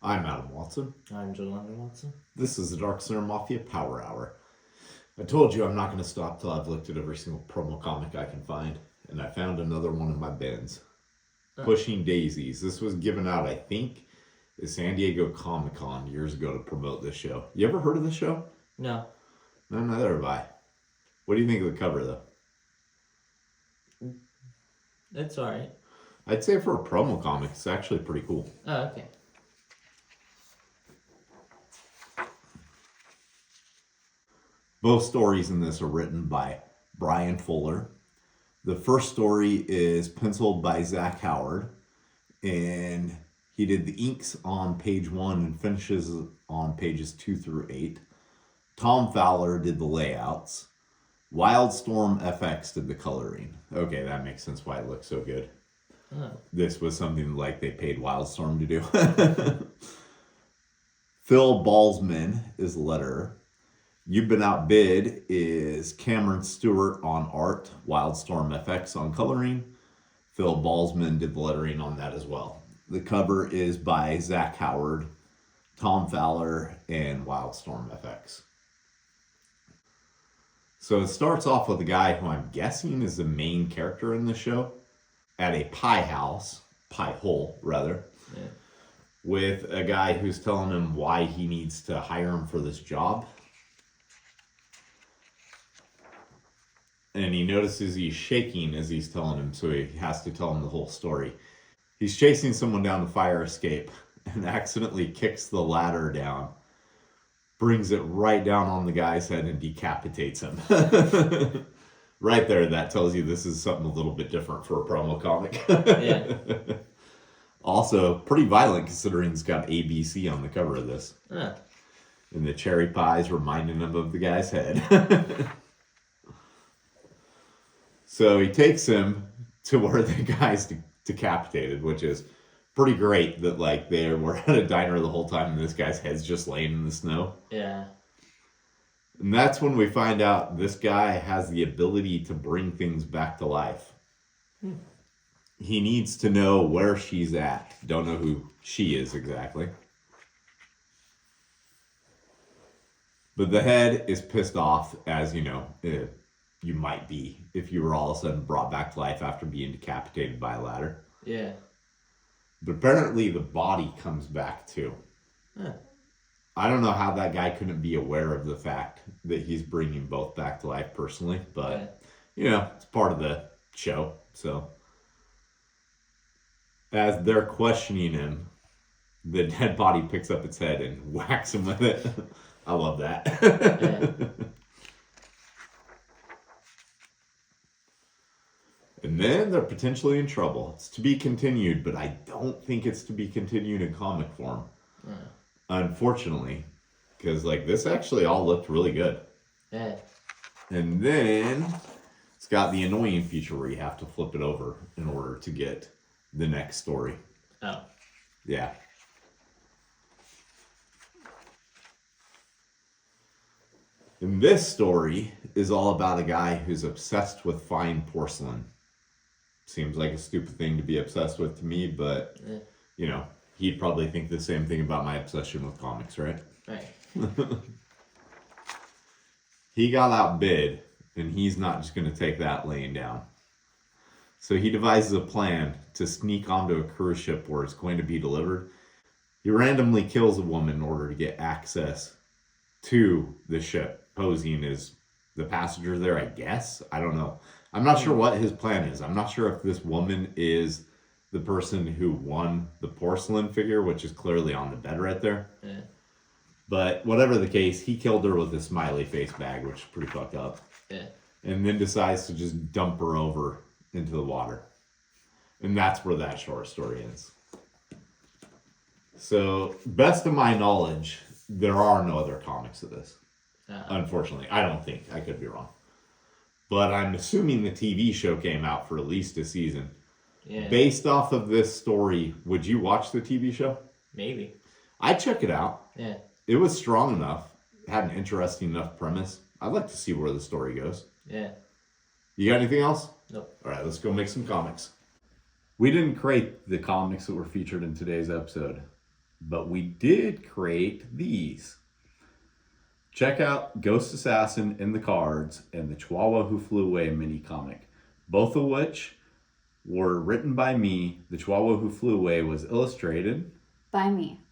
I'm Adam Watson. I'm Jolanda Watson. This is the Dark Slayer Mafia Power Hour. I told you I'm not going to stop till I've looked at every single promo comic I can find, and I found another one in my bins. Pushing Daisies. This was given out, I think, at San Diego Comic-Con years ago to promote this show. You ever heard of this show? No. No, neither have I. What do you think of the cover, though? It's alright. I'd say for a promo comic, it's actually pretty cool. Oh, okay. Both stories in this are written by Brian Fuller. The first story is penciled by Zach Howard, and he did the inks on page 1 and finishes on pages 2 through 8. Tom Fowler did the layouts. Wildstorm FX did the coloring. Okay, that makes sense why it looks so good. Oh. This was something like they paid Wildstorm to do. Phil Balsman is letterer. You've Been Outbid is Cameron Stewart on art, Wildstorm FX on coloring. Phil Balsman did the lettering on that as well. The cover is by Zach Howard, Tom Fowler, and Wildstorm FX. So it starts off with a guy who I'm guessing is the main character in the show at a pie hole, with a guy who's telling him why he needs to hire him for this job. And he notices he's shaking as he's telling him, so he has to tell him the whole story. He's chasing someone down the fire escape and accidentally kicks the ladder down, brings it right down on the guy's head and decapitates him. Right there, that tells you this is something a little bit different for a promo comic. Yeah. Also, pretty violent considering it's got ABC on the cover of this. Oh. And the cherry pies reminding him of the guy's head. So he takes him to where the guy's decapitated, which is pretty great that like they were at a diner the whole time and this guy's head's just laying in the snow. Yeah. And that's when we find out this guy has the ability to bring things back to life. He needs to know where she's at. Don't know who she is exactly. But the head is pissed off, as you know, you might be if you were all of a sudden brought back to life after being decapitated by a ladder. Yeah. But apparently the body comes back too. Huh. I don't know how that guy couldn't be aware of the fact that he's bringing both back to life personally, but you know, it's part of the show. So as they're questioning him, the dead body picks up its head and whacks him with it. I love that. Yeah. And then they're potentially in trouble. It's to be continued, but I don't think it's to be continued in comic form. Unfortunately. Because like this actually all looked really good. Yeah. And then it's got the annoying feature where you have to flip it over in order to get the next story. Oh. Yeah. And this story is all about a guy who's obsessed with fine porcelain. Seems like a stupid thing to be obsessed with to me, but, you know, he'd probably think the same thing about my obsession with comics, right? Right. He got outbid, and he's not just going to take that laying down. So he devises a plan to sneak onto a cruise ship where it's going to be delivered. He randomly kills a woman in order to get access to the ship, posing as the passenger there, I guess. I don't know. I'm not sure what his plan is. I'm not sure if this woman is the person who won the porcelain figure, which is clearly on the bed right there. Yeah. But whatever the case, he killed her with a smiley face bag, which is pretty fucked up. Yeah. And then decides to just dump her over into the water. And that's where that short story ends. So, best of my knowledge, there are no other comics of this. Unfortunately. I don't think. I could be wrong. But I'm assuming the TV show came out for at least a season. Yeah. Based off of this story, would you watch the TV show? Maybe. I'd check it out. Yeah. It was strong enough. It had an interesting enough premise. I'd like to see where the story goes. Yeah. You got anything else? Nope. All right, let's go make some comics. We didn't create the comics that were featured in today's episode, but we did create these. Check out Ghost Assassin in the Cards and the Chihuahua Who Flew Away mini comic, both of which were written by me. The Chihuahua Who Flew Away was illustrated By me.